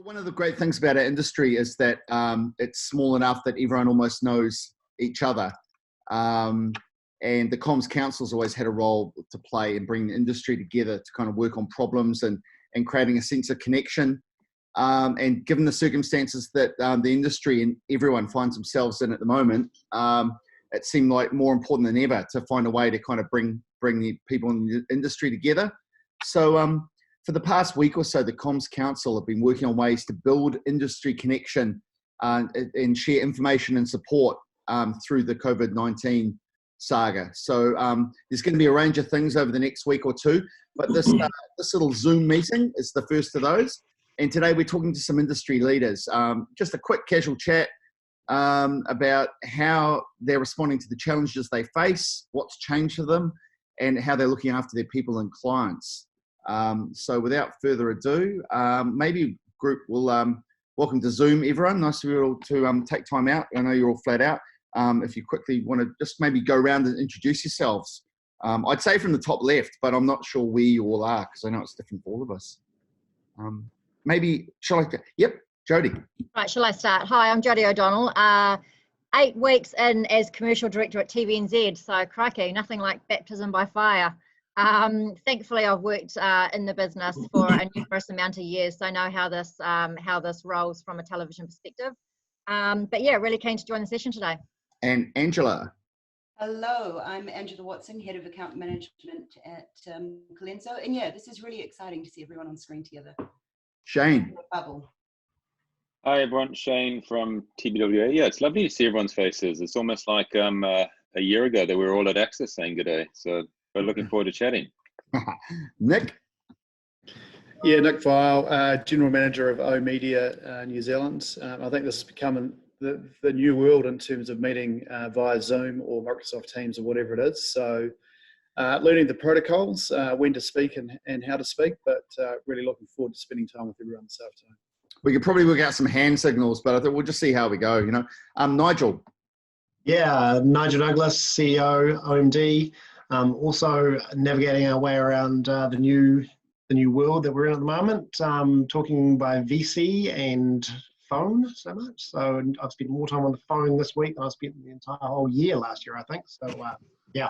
One of the great things about our industry is that it's small enough that everyone almost knows each other. And the Comms Council's always had a role to play in bringing the industry together to kind of work on problems and creating a sense of connection. And given the circumstances that the industry and everyone finds themselves in at the moment, it seemed like more important than ever to find a way to kind of bring the people in the industry together. So for the past week or so, the Comms Council have been working on ways to build industry connection and share information and support through the COVID-19 saga. So there's going to be a range of things over the next week or two, but this little Zoom meeting is the first of those. And today we're talking to some industry leaders. Just a quick casual chat about how they're responding to the challenges they face, what's changed for them, and how they're looking after their people and clients. So without further ado, maybe group will welcome to Zoom, everyone. Nice of you all to take time out. I know you're all flat out. If you quickly want to just maybe go around and introduce yourselves. I'd say from the top left, but I'm not sure where you all are because I know it's different for all of us. Maybe, shall I? Yep, Jody. Right, shall I start? Hi, I'm Jody O'Donnell. 8 weeks in as commercial director at TVNZ, so crikey, nothing like baptism by fire. Thankfully, I've worked in the business for a numerous amount of years, so I know how this rolls from a television perspective. But yeah, really keen to join the session today. And Angela. Hello, I'm Angela Watson, Head of Account Management at Colenso. And yeah, this is really exciting to see everyone on screen together. Shane. Bubble. Hi everyone, Shane from TBWA. Yeah, it's lovely to see everyone's faces. It's almost like a year ago that we were all at Access saying good day. So we're looking forward to chatting. Nick. Yeah, Nick File, General Manager of O Media New Zealand. I think this has become the new world in terms of meeting via Zoom or Microsoft Teams or whatever it is. So learning the protocols, when to speak and how to speak, but really looking forward to spending time with everyone this afternoon. We could probably work out some hand signals, but I think we'll just see how we go, you know. Nigel. Yeah, Nigel Douglas, CEO, OMD. Also navigating our way around the new world that we're in at the moment, talking by VC and phone so much. So I've spent more time on the phone this week than I spent the entire whole year last year, I think. So yeah.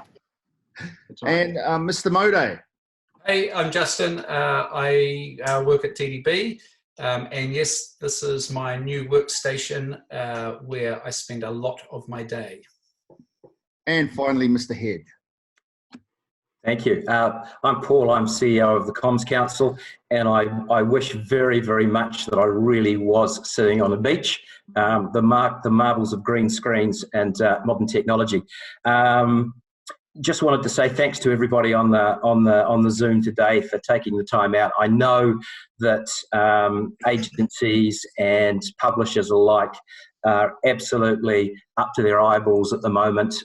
And Mr. Mode. Hey, I'm Justin. I work at TDB. And yes, this is my new workstation where I spend a lot of my day. And finally, Mr. Head. Thank you. I'm Paul. I'm CEO of the Comms Council, and I wish very, very much that I really was sitting on a beach. The marvels of green screens and modern technology. Just wanted to say thanks to everybody on the Zoom today for taking the time out. I know that agencies and publishers alike are absolutely up to their eyeballs at the moment,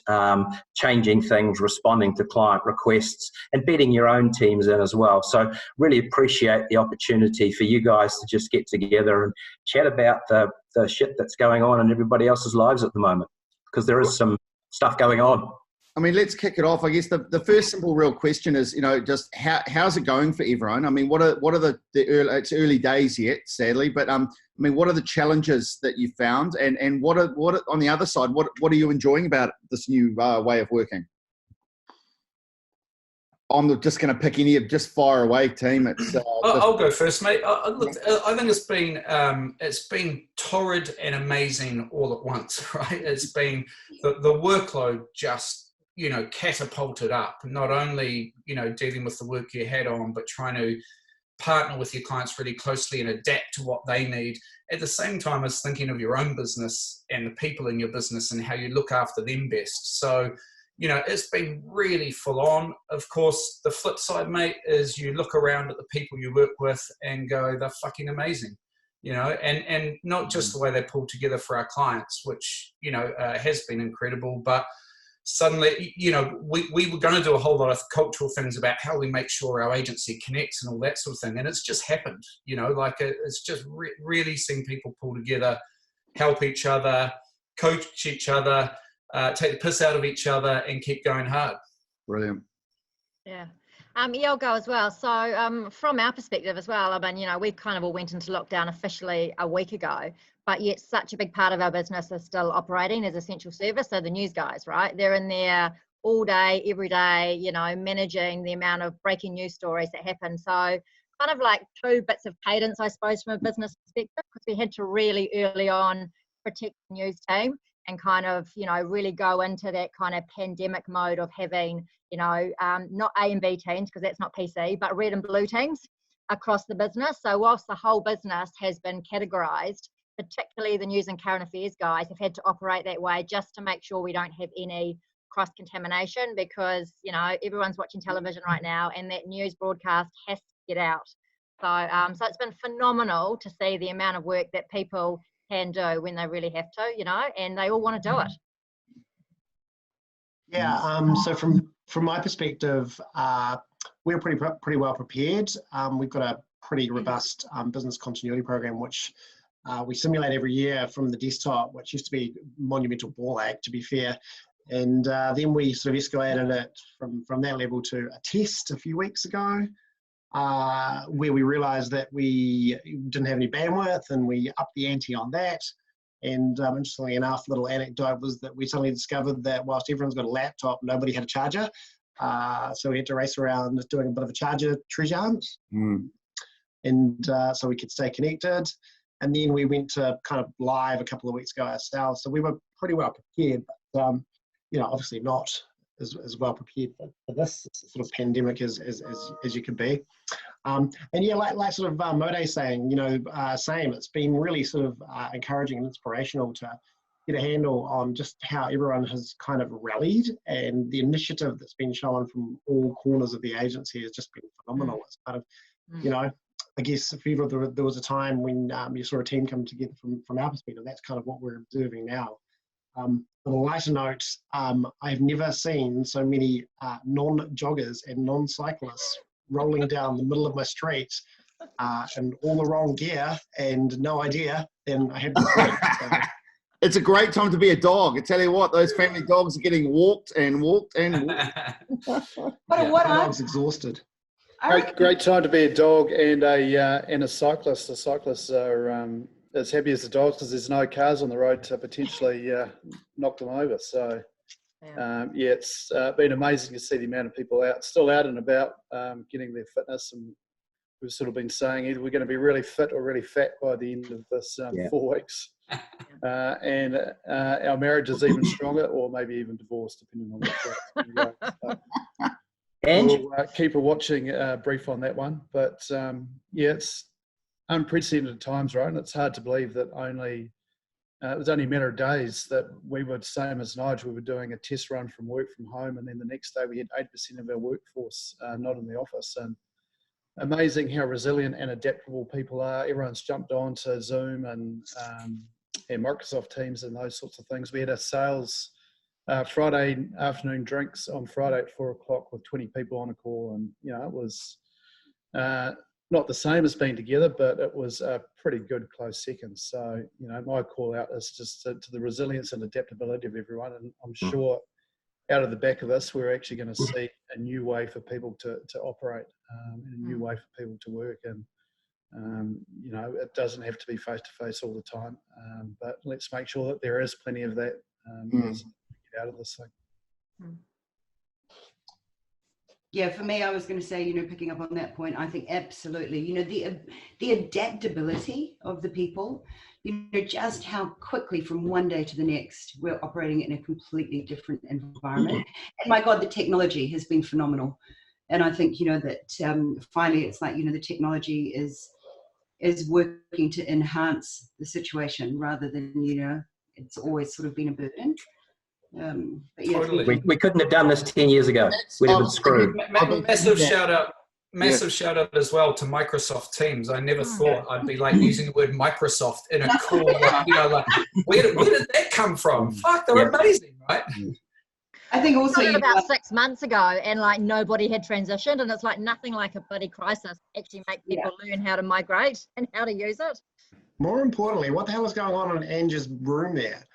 changing things, responding to client requests, and bedding your own teams in as well. So really appreciate the opportunity for you guys to just get together and chat about the shit that's going on in everybody else's lives at the moment, because there is some stuff going on. I mean, let's kick it off. I guess the first simple real question is, you know, just how's it going for everyone? I mean, what are the early, it's early days yet, sadly, but I mean, what are the challenges that you found, and what on the other side, what are you enjoying about this new way of working? I'm just going to pick any of just fire away, team. It's I'll go first, mate. Look, I think it's been torrid and amazing all at once, right? It's been the workload just, you know, catapulted up, not only, you know, dealing with the work you had on, but trying to partner with your clients really closely and adapt to what they need at the same time as thinking of your own business and the people in your business and how you look after them best. So, you know, it's been really full on. Of course, the flip side, mate, is you look around at the people you work with and go, they're fucking amazing, you know, and not just the way they pull together for our clients, which, you know, has been incredible, but suddenly, you know, we were going to do a whole lot of cultural things about how we make sure our agency connects and all that sort of thing. And it's just happened, you know, like it's just really seeing people pull together, help each other, coach each other, take the piss out of each other and keep going hard. Brilliant. Yeah. Yeah, I'll go as well. So from our perspective as well, I mean, you know, we kind of all went into lockdown officially a week ago, but yet such a big part of our business is still operating as essential service. So the news guys, right? They're in there all day, every day, you know, managing the amount of breaking news stories that happen. So kind of like two bits of cadence, I suppose, from a business perspective, because we had to really early on protect the news team and kind of, you know, really go into that kind of pandemic mode of having, you know, not A and B teams, because that's not PC, but red and blue teams across the business. So whilst the whole business has been categorised, particularly the news and current affairs guys have had to operate that way just to make sure we don't have any cross-contamination, because, you know, everyone's watching television right now and that news broadcast has to get out. So it's been phenomenal to see the amount of work that people can do when they really have to, you know, and they all want to do it. Yeah, so from my perspective, we're pretty well prepared. We've got a pretty robust business continuity program, which we simulate every year from the desktop, which used to be monumental ball ache, to be fair. And then we sort of escalated it from that level to a test a few weeks ago, where we realised that we didn't have any bandwidth, and we upped the ante on that. And interestingly enough, little anecdote was that we suddenly discovered that whilst everyone's got a laptop, nobody had a charger. So we had to race around doing a bit of a charger treasure hunt. And so we could stay connected. And then we went to kind of live a couple of weeks ago ourselves. So we were pretty well prepared, but you know, obviously not as well prepared for this sort of pandemic as you could be. And yeah, like sort of Mode saying, you know, same, it's been really sort of encouraging and inspirational to get a handle on just how everyone has kind of rallied, and the initiative that's been shown from all corners of the agency has just been phenomenal. It's kind of, you know, I guess if ever there was a time when you saw a team come together from our perspective, that's kind of what we're observing now. On a lighter note, I've never seen so many non-joggers and non-cyclists rolling down the middle of my street in all the wrong gear and no idea than I have this week. So. It's a great time to be a dog. I tell you what, those family dogs are getting walked and walked and walked. What dog's exhausted. Great time to be a dog and a cyclist. The cyclists are as happy as the dogs because there's no cars on the road to potentially knock them over. So it's been amazing to see the amount of people still out and about getting their fitness. And we've sort of been saying either we're going to be really fit or really fat by the end of this 4 weeks. And our marriage is even stronger, or maybe even divorce, depending on which way. So we'll keep a watching brief on that one. But it's unprecedented times, right? And it's hard to believe that it was only a matter of days that we were, same as Nigel, we were doing a test run from work from home, and then the next day we had 8% of our workforce not in the office. And amazing how resilient and adaptable people are. Everyone's jumped on to Zoom and Microsoft Teams and those sorts of things. We had a sales Friday afternoon drinks on Friday at 4 o'clock with 20 people on a call, and you know, it was not the same as being together, but it was a pretty good close second. So, you know, my call out is just to the resilience and adaptability of everyone. And I'm sure out of the back of this, we're actually going to see a new way for people to operate and a new way for people to work. And, you know, it doesn't have to be face-to-face all the time, but let's make sure that there is plenty of that as we get out of this thing. Yeah, for me, I was going to say, you know, picking up on that point, I think absolutely, you know, the adaptability of the people, you know, just how quickly from one day to the next, we're operating in a completely different environment. And my God, the technology has been phenomenal. And I think, you know, that finally it's like, you know, the technology is working to enhance the situation rather than, you know, it's always sort of been a burden. But yeah, Totally. We couldn't have done this 10 years ago. We'd have been screwed. Massive shout out as well to Microsoft Teams. I never thought I'd be like using the word Microsoft in a cool, like, you know, like where did that come from? Fuck, they're amazing, right? I think also about 6 months ago, and like nobody had transitioned, and it's like nothing like a bloody crisis actually make people learn how to migrate and how to use it. More importantly, what the hell is going on in Ange's room there?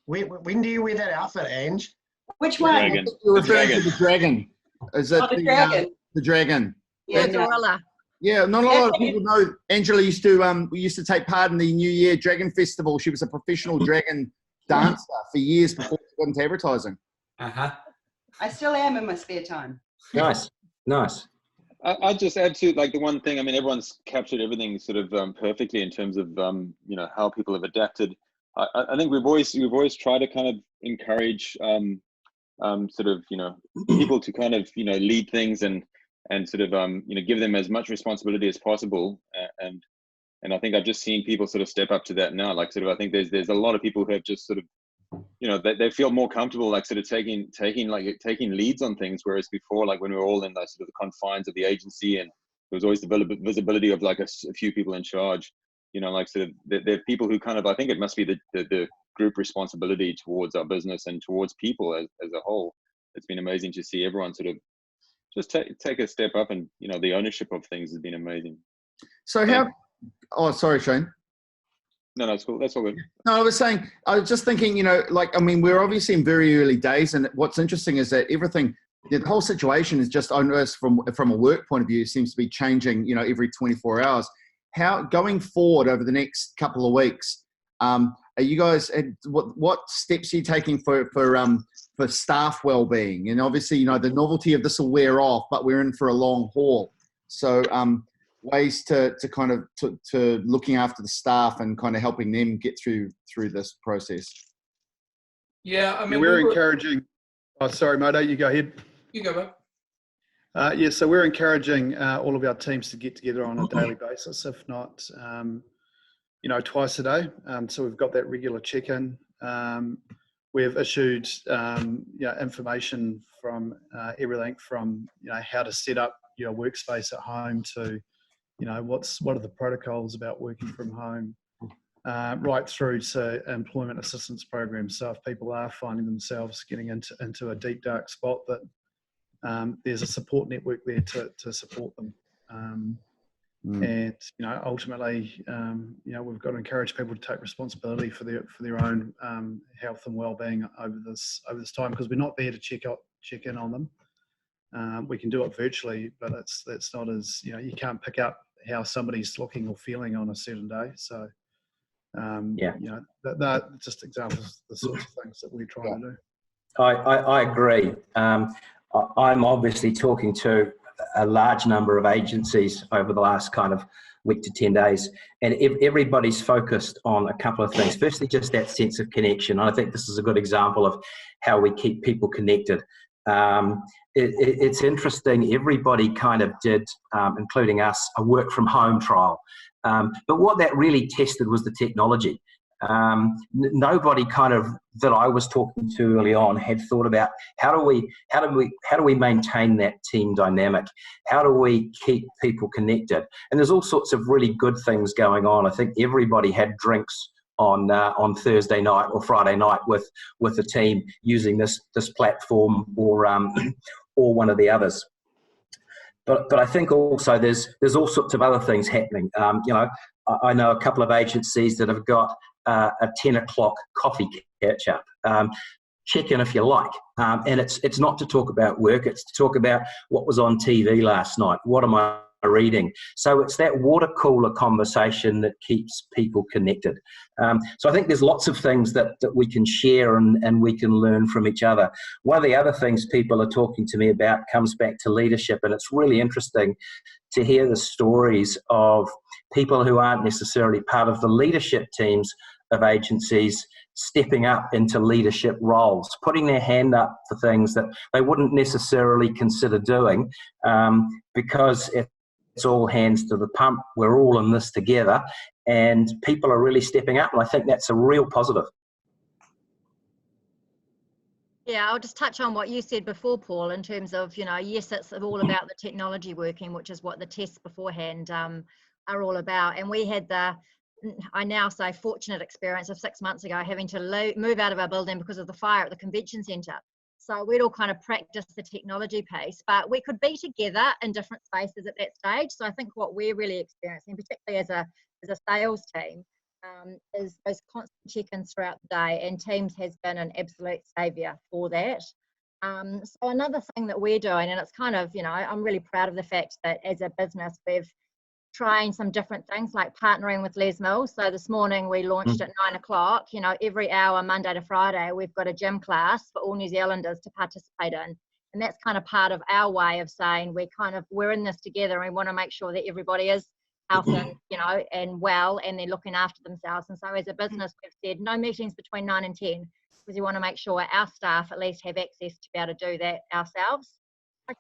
When do you wear that outfit, Ange? Which one? Dragon. You're referring to the dragon. Is it the dragon? The dragon. Or gorilla. Yeah, not a lot of people know. Angela used to take part in the New Year Dragon Festival. She was a professional dragon dancer for years before she got into advertising. I still am in my spare time. Nice. I'd just add to like the one thing. I mean, everyone's captured everything sort of perfectly in terms of how people have adapted. I think we've always tried to kind of encourage sort of people to kind of lead things and sort of give them as much responsibility as possible. And I think I've just seen people sort of step up to that now. Like sort of I think there's a lot of people who have just sort of they feel more comfortable like sort of taking leads on things, whereas before, like when we were all in the sort of the confines of the agency and there was always the visibility of like a few people in charge, like sort of there are people who kind of, I think it must be the group responsibility towards our business and towards people as a whole. It's been amazing to see everyone sort of just take a step up, and the ownership of things has been amazing. So sorry, Shane. No, it's cool. That's all good. No, I was just thinking, we're obviously in very early days, and what's interesting is that the whole situation is just onerous from a work point of view, seems to be changing, every 24 hours. How, going forward over the next couple of weeks, are you guys, what steps are you taking for staff well-being? And obviously, the novelty of this will wear off, but we're in for a long haul. So, ways to kind of to looking after the staff and kind of helping them get through this process. Yeah, I mean, we're encouraging. Oh, sorry, Modo, you go ahead. You go, mate. Yeah, so we're encouraging all of our teams to get together on a daily basis, if not, twice a day. So we've got that regular check-in. We've issued, information from everything from how to set up your workspace at home to what are the protocols about working from home, right through to employment assistance programs. So if people are finding themselves getting into a deep dark spot, that there's a support network there to support them. And ultimately, we've got to encourage people to take responsibility for their own health and well-being over this time, because we're not there to check in on them. We can do it virtually, but that's not as you can't pick up how somebody's looking or feeling on a certain day. So that just examples of the sorts of things that we're trying to do. I agree. I'm obviously talking to a large number of agencies over the last kind of week to 10 days, and everybody's focused on a couple of things. Firstly, just that sense of connection. I think this is a good example of how we keep people connected. It's interesting, everybody kind of did, including us, a work from home trial. But what that really tested was the technology. Nobody kind of that I was talking to early on had thought about how do we maintain that team dynamic? How do we keep people connected? And there's all sorts of really good things going on. I think everybody had drinks on Thursday night or Friday night with the team using this platform or one of the others. But I think also there's all sorts of other things happening. I know a couple of agencies that have got a 10 o'clock coffee catch up. Check in if you like, and it's not to talk about work. It's to talk about what was on TV last night. What am I reading? So it's that water cooler conversation that keeps people connected. So I think there's lots of things that we can share and we can learn from each other. One of the other things people are talking to me about comes back to leadership, and it's really interesting to hear the stories of people who aren't necessarily part of the leadership teams of agencies stepping up into leadership roles, putting their hand up for things that they wouldn't necessarily consider doing, because it's all hands to the pump. We're all in this together, and people are really stepping up, and I think that's a real positive. Yeah, I'll just touch on what you said before, Paul, in terms of, yes, it's all about the technology working, which is what the tests beforehand are all about. And we had I now say fortunate experience of 6 months ago having to move out of our building because of the fire at the convention centre. So we'd all kind of practiced the technology piece, but we could be together in different spaces at that stage. So I think what we're really experiencing, particularly as a sales team, is those constant check-ins throughout the day, and Teams has been an absolute saviour for that. So another thing that we're doing, and it's kind of, I'm really proud of the fact that as a business, we've trying some different things like partnering with Les Mills. So this morning we launched at 9 o'clock. Every hour, Monday to Friday, we've got a gym class for all New Zealanders to participate in. And that's kind of part of our way of saying we're in this together, and we want to make sure that everybody is healthy and, and well, and they're looking after themselves. And so as a business, we've said no meetings between 9 and 10, because we want to make sure our staff at least have access to be able to do that ourselves. Kind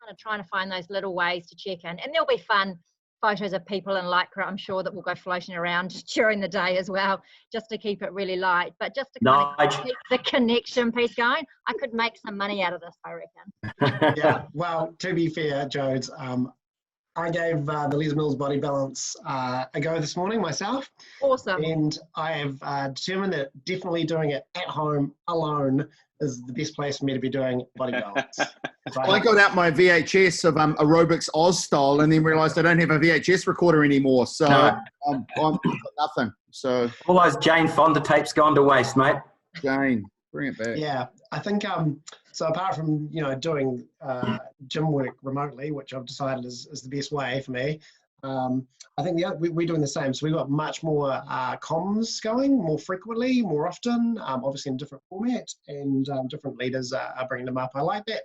of trying to find those little ways to check in. And there'll be fun photos of people in lycra, I'm sure, that will go floating around during the day as well, just to keep it really light, but just to kind of keep the connection piece going. I could make some money out of this, I reckon. Yeah, well, to be fair, Jodes, I gave the Les Mills Body Balance a go this morning myself. Awesome. And I have determined that definitely doing it at home alone is the best place for me to be doing body balance. Well, I got out my VHS of Aerobics Oz style, and then realised I don't have a VHS recorder anymore, so I'm got nothing. So all those Jane Fonda tapes gone to waste, mate. Jane, bring it back. Yeah, I think so. Apart from doing gym work remotely, which I've decided is the best way for me, I think we're doing the same. So we've got much more comms going more frequently, more often, obviously in different formats, and different leaders are bringing them up. I like that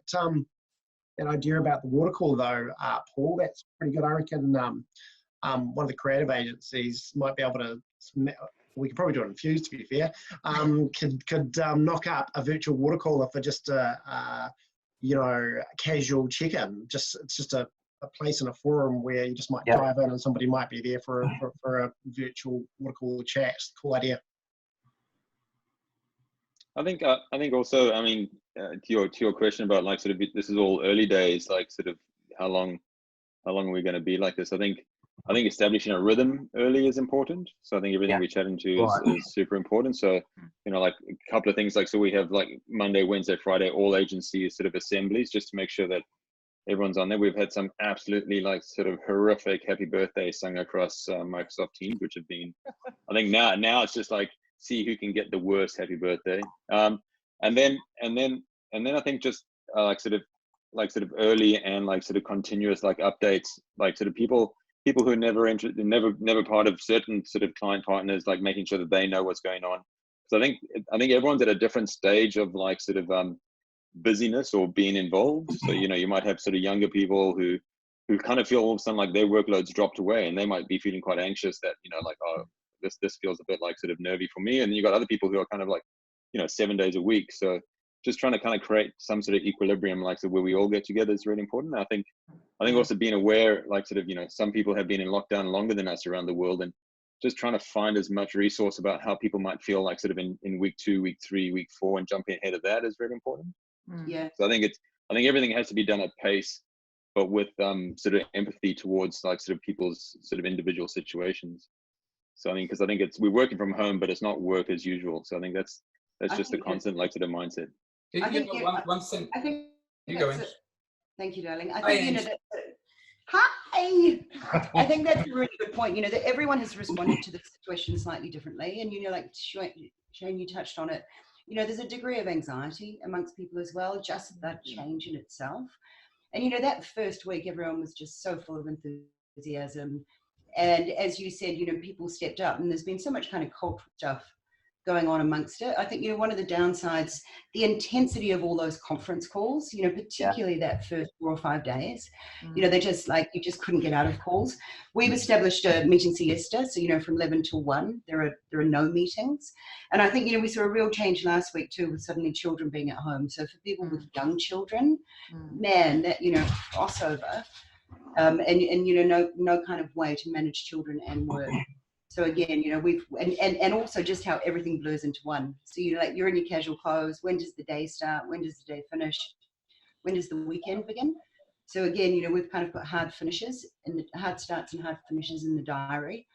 idea about the water cooler, though, Paul. That's pretty good. I reckon one of the creative agencies might be able to. We could probably do it in Fuse, to be fair. Could knock up a virtual water cooler for just a casual check-in. It's just a place in a forum where you just might drive in and somebody might be there for a virtual water cooler chat. Cool idea. I think also, I mean, to your question about like sort of this is all early days, like sort of how long are we going to be like this? I think establishing a rhythm early is important. So I think everything we chat into is super important. So, like a couple of things, like, so we have like Monday, Wednesday, Friday, all agency sort of assemblies, just to make sure that everyone's on there. We've had some absolutely like sort of horrific happy birthday sung across Microsoft Teams, which have been, I think now it's just like, see who can get the worst happy birthday. And then I think just like sort of early and like sort of continuous like updates, like sort of people who are never part of certain sort of client partners, like making sure that they know what's going on. So I think everyone's at a different stage of like sort of busyness or being involved. So you might have sort of younger people who kind of feel all of a sudden like their workload's dropped away, and they might be feeling quite anxious that like, oh, this feels a bit like sort of nervy for me. And then you got other people who are kind of like 7 days a week. So just trying to kind of create some sort of equilibrium, like so where we all get together, is really important. I think also being aware, like sort of some people have been in lockdown longer than us around the world, and just trying to find as much resource about how people might feel like sort of in week 2, week 3, week 4, and jumping ahead of that is very important. Yeah. So I think everything has to be done at pace, but with sort of empathy towards like sort of people's sort of individual situations. So I think we're working from home, but it's not work as usual. So I think that's just a constant like sort of mindset. One thing. I think you go in. Thank you, darling. I think hi. I think that's a really good point. That everyone has responded to the situation slightly differently, and like Shane, you touched on it. There's a degree of anxiety amongst people as well, just that change in itself. And that first week, everyone was just so full of enthusiasm. And as you said, people stepped up, and there's been so much kind of cultural stuff going on amongst it. I think, one of the downsides, the intensity of all those conference calls, particularly that first 4 or 5 days, they just like, you just couldn't get out of calls. We've established a meeting siesta. So, from 11 till 1, there are no meetings. And I think, we saw a real change last week too, with suddenly children being at home. So for people with young children, man, that, crossover, and no kind of way to manage children and work. So again, we've and also just how everything blurs into one. So you're in your casual clothes. When does the day start? When does the day finish? When does the weekend begin? So again, we've kind of got hard finishes and the hard starts and hard finishes in the diary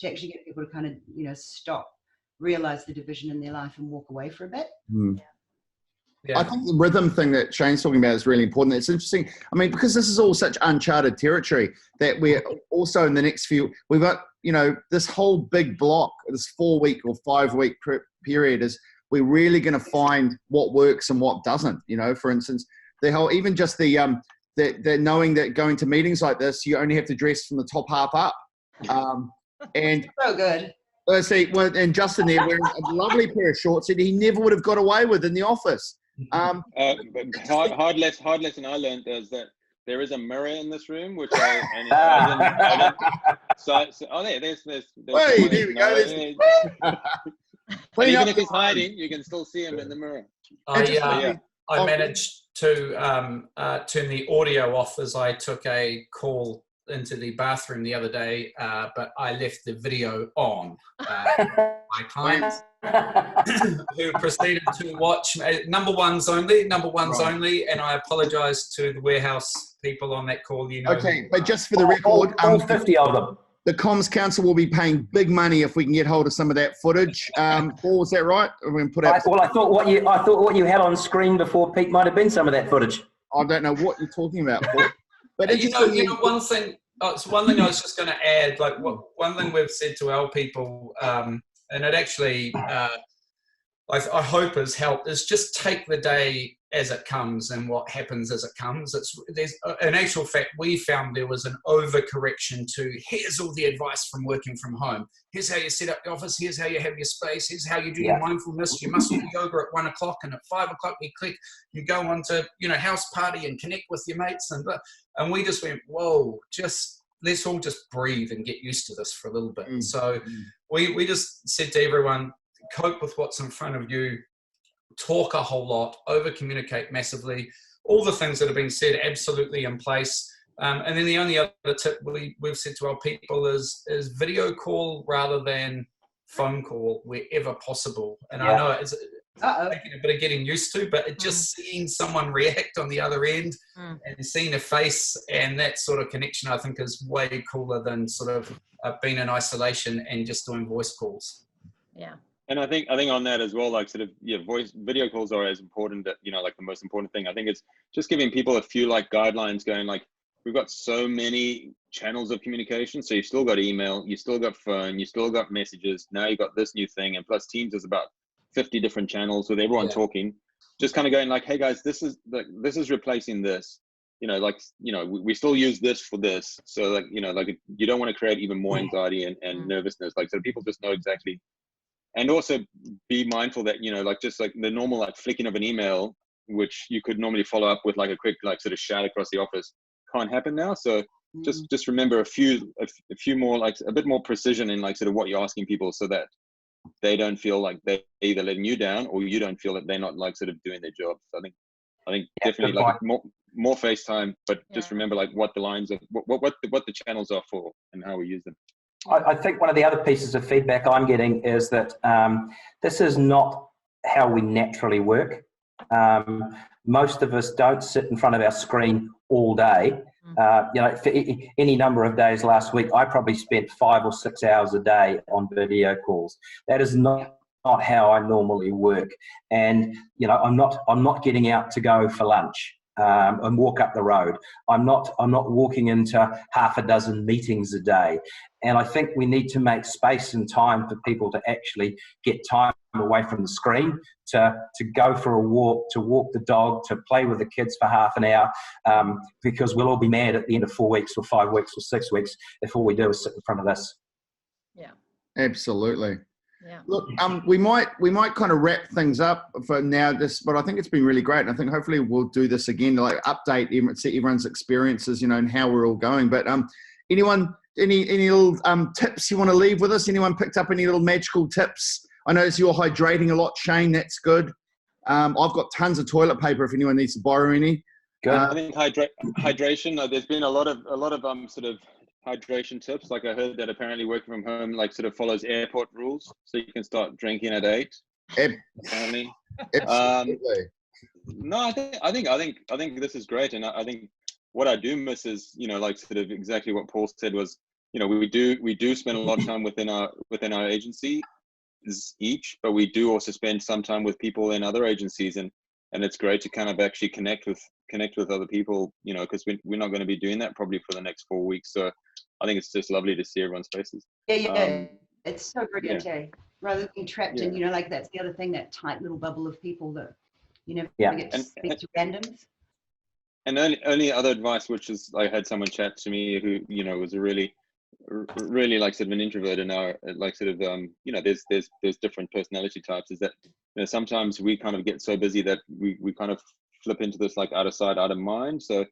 to actually get people to kind of stop, realize the division in their life, and walk away for a bit. Yeah. I think the rhythm thing that Shane's talking about is really important. It's interesting. I mean, because this is all such uncharted territory, that we're also in the next we've got, this whole big block, this 4-week or 5-week period we're really going to find what works and what doesn't. You know, for instance, the whole, even just the knowing that going to meetings like this, you only have to dress from the top half up. And So good. see, and Justin there wearing a lovely pair of shorts that he never would have got away with in the office. Hard lesson I learned is that there is a mirror in this room, which I didn't. So oh, there's Hey, there we go. But even if he's hiding, you can still see him in the mirror. I managed to turn the audio off as I took a call into the bathroom the other day, but I left the video on. My clients who proceeded to watch number ones only, and I apologise to the warehouse people on that call. You know. Okay, but just for the record, all 50 of them. The Comms Council will be paying big money if we can get hold of some of that footage. Paul, is that right? We're going to put out. Well, I thought what you had on screen before Pete might have been some of that footage. I don't know what you're talking about, Paul. But you know, one thing. It's one thing I was just going to add. Like, one thing we've said to our people, and it actually, I hope has helped, is just take the day as it comes and what happens as it comes. There's in actual fact, we found there was an overcorrection to here's all the advice from working from home. Here's how you set up the office. Here's how you have your space. Here's how you do your mindfulness. You must do yoga at 1 o'clock, and at 5 o'clock you go on to, you know, house party and connect with your mates. And we just went, whoa, let's all just breathe and get used to this for a little bit. So we just said to everyone, cope with what's in front of you, talk a whole lot, over communicate massively, all the things that have been said absolutely in place. And then the only other tip we've said to our people is video call rather than phone call wherever possible. And I know it's taking a bit of getting used to, but just seeing someone react on the other end and seeing a face and that sort of connection, I think, is way cooler than sort of being in isolation and just doing voice calls. Yeah. And I think on that as well, like sort of, video calls are as important, like the most important thing. I think it's just giving people a few like guidelines going, like, we've got so many channels of communication. So you've still got email, you still got phone, you still got messages. Now you've got this new thing. And plus Teams is about 50 different channels with everyone talking, just kind of going like, hey guys, this is replacing this, we still use this for this. So like, you don't want to create even more anxiety and nervousness. Like, so people just know exactly. And also be mindful that, just like the normal, like flicking of an email, which you could normally follow up with like a quick, like sort of shout across the office, can't happen now. So just remember a few more, like a bit more precision in like sort of what you're asking people, so that they don't feel like they're either letting you down or you don't feel that they're not like sort of doing their job. So I think definitely like more FaceTime, but just remember like what the lines of what the channels are for and how we use them. I think one of the other pieces of feedback I'm getting is that this is not how we naturally work. Most of us don't sit in front of our screen all day. For any number of days last week, I probably spent 5 or 6 hours a day on video calls. That is not how I normally work. And, I'm not getting out to go for lunch and walk up the road. I'm not walking into half a dozen meetings a day. And I think we need to make space and time for people to actually get time away from the screen, to go for a walk, to walk the dog, to play with the kids for half an hour, because we'll all be mad at the end of 4 weeks or 5 weeks or 6 weeks if all we do is sit in front of this. Yeah. Absolutely. Yeah. Look, we might kind of wrap things up for now. But I think it's been really great. And I think hopefully we'll do this again, like update everyone's experiences, and how we're all going. But anyone, any little tips you want to leave with us? Anyone picked up any little magical tips? I notice you're hydrating a lot, Shane. That's good. I've got tons of toilet paper if anyone needs to borrow any. Good. I think hydration. There's been a lot of sort of hydration tips. Like I heard that apparently working from home like sort of follows airport rules, so you can start drinking at 8. Apparently. Absolutely. No, I think this is great, and I think what I do miss is like sort of exactly what Paul said was we do spend a lot of time within our agency each, but we do also spend some time with people in other agencies, and it's great to kind of actually connect with other people, because we're not going to be doing that probably for the next 4 weeks. So I think it's just lovely to see everyone's faces. It's so brilliant, eh? Rather than being trapped in, like that's the other thing, that tight little bubble of people that you never get to speak to randoms. And only other advice, which is I had someone chat to me who was a really like sort of an introvert, and now like sort of there's different personality types. Is that sometimes we kind of get so busy that we kind of flip into this like out of sight, out of mind. So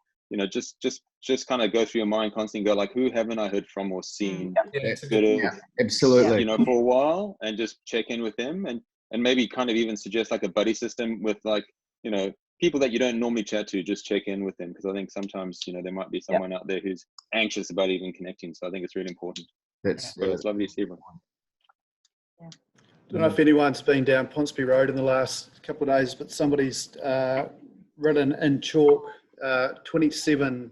just kind of go through your mind constantly, go like, who haven't I heard from or seen absolutely for a while, and just check in with them, and maybe kind of even suggest like a buddy system with like people that you don't normally chat to. Just check in with them, because I think sometimes there might be someone out there who's anxious about even connecting, so I think it's really important. It's lovely to see everyone. I don't know if anyone's been down Ponsonby Road in the last couple of days, but somebody's written in chalk 27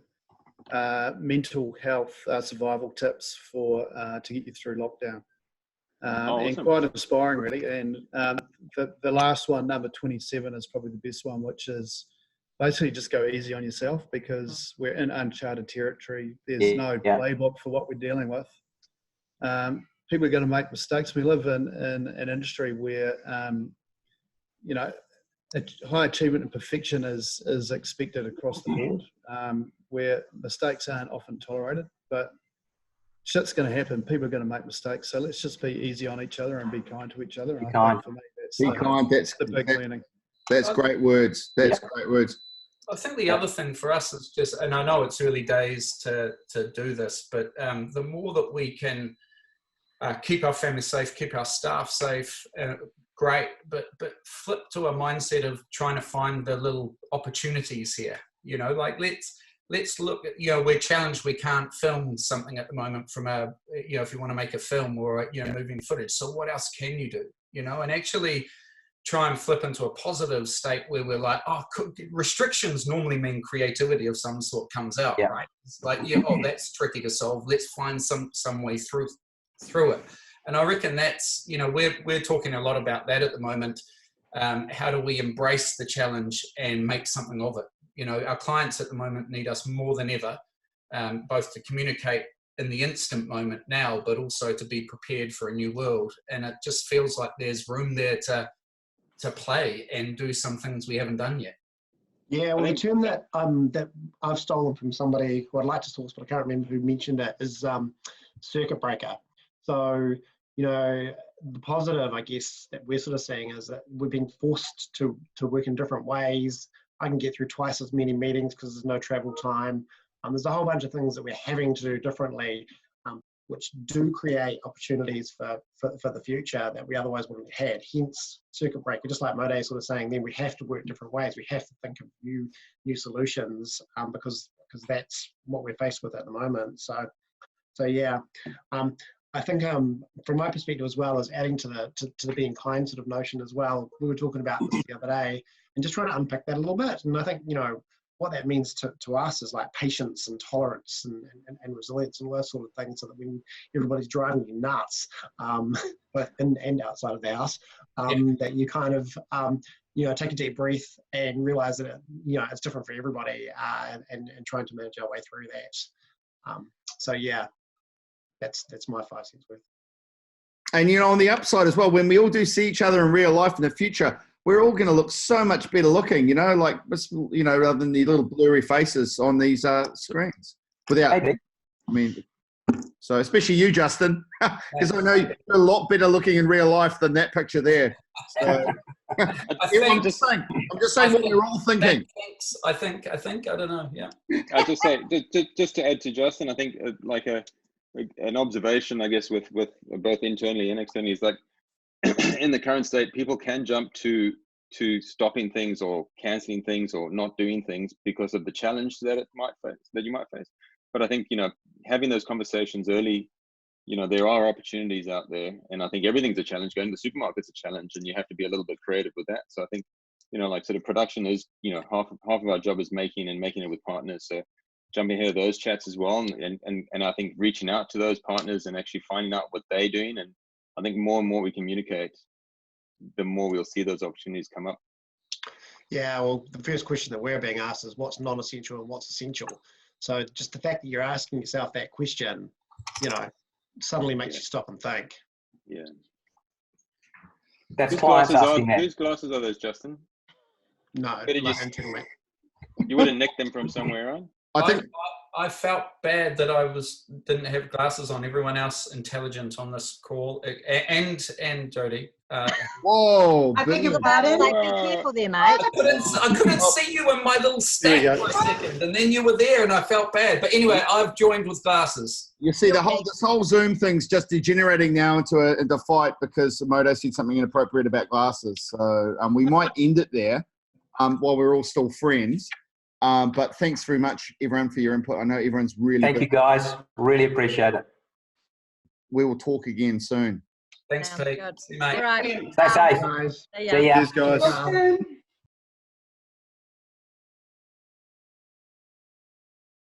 mental health survival tips for to get you through lockdown, and quite inspiring, really. And the last one, number 27, is probably the best one, which is basically just go easy on yourself, because we're in uncharted territory. There's no playbook for what we're dealing with. People are going to make mistakes. We live in an industry where high achievement and perfection is expected across the board, where mistakes aren't often tolerated, but shit's going to happen. People are going to make mistakes. So let's just be easy on each other and be kind to each other. And I think for me, that's the big learning. That's great words. That's great words. I think the other thing for us is just, and I know it's early days to do this, but the more that we can keep our families safe, keep our staff safe, great, but flip to a mindset of trying to find the little opportunities here. Like let's look at, we're challenged. We can't film something at the moment from if you want to make a film or moving footage. So what else can you do? And actually try and flip into a positive state where we're like, restrictions normally mean creativity of some sort comes out, right? It's like, that's tricky to solve. Let's find some way through it. And I reckon that's, we're talking a lot about that at the moment. How do we embrace the challenge and make something of it? Our clients at the moment need us more than ever, both to communicate in the instant moment now, but also to be prepared for a new world. And it just feels like there's room there to play and do some things we haven't done yet. Yeah, well, the term that I've stolen from somebody who I'd like to source, but I can't remember who mentioned it, is circuit breaker. So, the positive, I guess, that we're sort of seeing is that we've been forced to work in different ways. I can get through twice as many meetings because there's no travel time. There's a whole bunch of things that we're having to do differently, which do create opportunities for the future that we otherwise wouldn't have had. Hence, circuit breaker, just like Mode sort of saying, then we have to work different ways. We have to think of new solutions because that's what we're faced with at the moment. So yeah. I think from my perspective as well, as adding to the being kind sort of notion as well, we were talking about this the other day and just trying to unpick that a little bit. And I think, what that means to us is like patience and tolerance and resilience and all those sort of things, so that when everybody's driving you nuts, both in and outside of the house, that you kind of, take a deep breath and realize that, it's different for everybody, and trying to manage our way through that. So yeah. That's my 5 cents worth. And on the upside as well, when we all do see each other in real life in the future, we're all going to look so much better looking, like rather than the little blurry faces on these screens. So especially you, Justin, because I know you're a lot better looking in real life than that picture there. So I'm just saying what we're all thinking. I think, I don't know. Yeah. I just say, just to add to Justin, I think an observation, I guess, with both internally and externally, is like in the current state, people can jump to stopping things or canceling things or not doing things because of the challenge that you might face. But I think having those conversations early, there are opportunities out there, and I think everything's a challenge. Going to the supermarket's a challenge, and you have to be a little bit creative with that. So I think like sort of production is half of our job is making it with partners. So jumping into those chats as well, and I think reaching out to those partners and actually finding out what they're doing. And I think more and more we communicate, the more we'll see those opportunities come up. Yeah, well, the first question that we're being asked is what's non-essential and what's essential. So just the fact that you're asking yourself that question, suddenly makes you stop and think. Yeah. That's clients asking that. Whose glasses are those, Justin? No, Where did you you would have nicked them from somewhere on? I think I felt bad that I didn't have glasses on. Everyone else intelligent on this call, and Jodie. whoa, I think big- about it. Like, be careful there, mate. I couldn't see you in my little stack There for you a second, and then you were there, and I felt bad. But anyway, I've joined with glasses. you see this whole Zoom thing's just degenerating now into a fight because Modo said something inappropriate about glasses. So we might end it there while we're all still friends. But thanks very much, everyone, for your input. I know everyone's really Thank good. you, guys. Really appreciate it. We will talk again soon. Thanks, Sounds Pete. good. See you, mate. All right. Stay safe. guys. See ya. See ya. Cheers, guys. Ciao.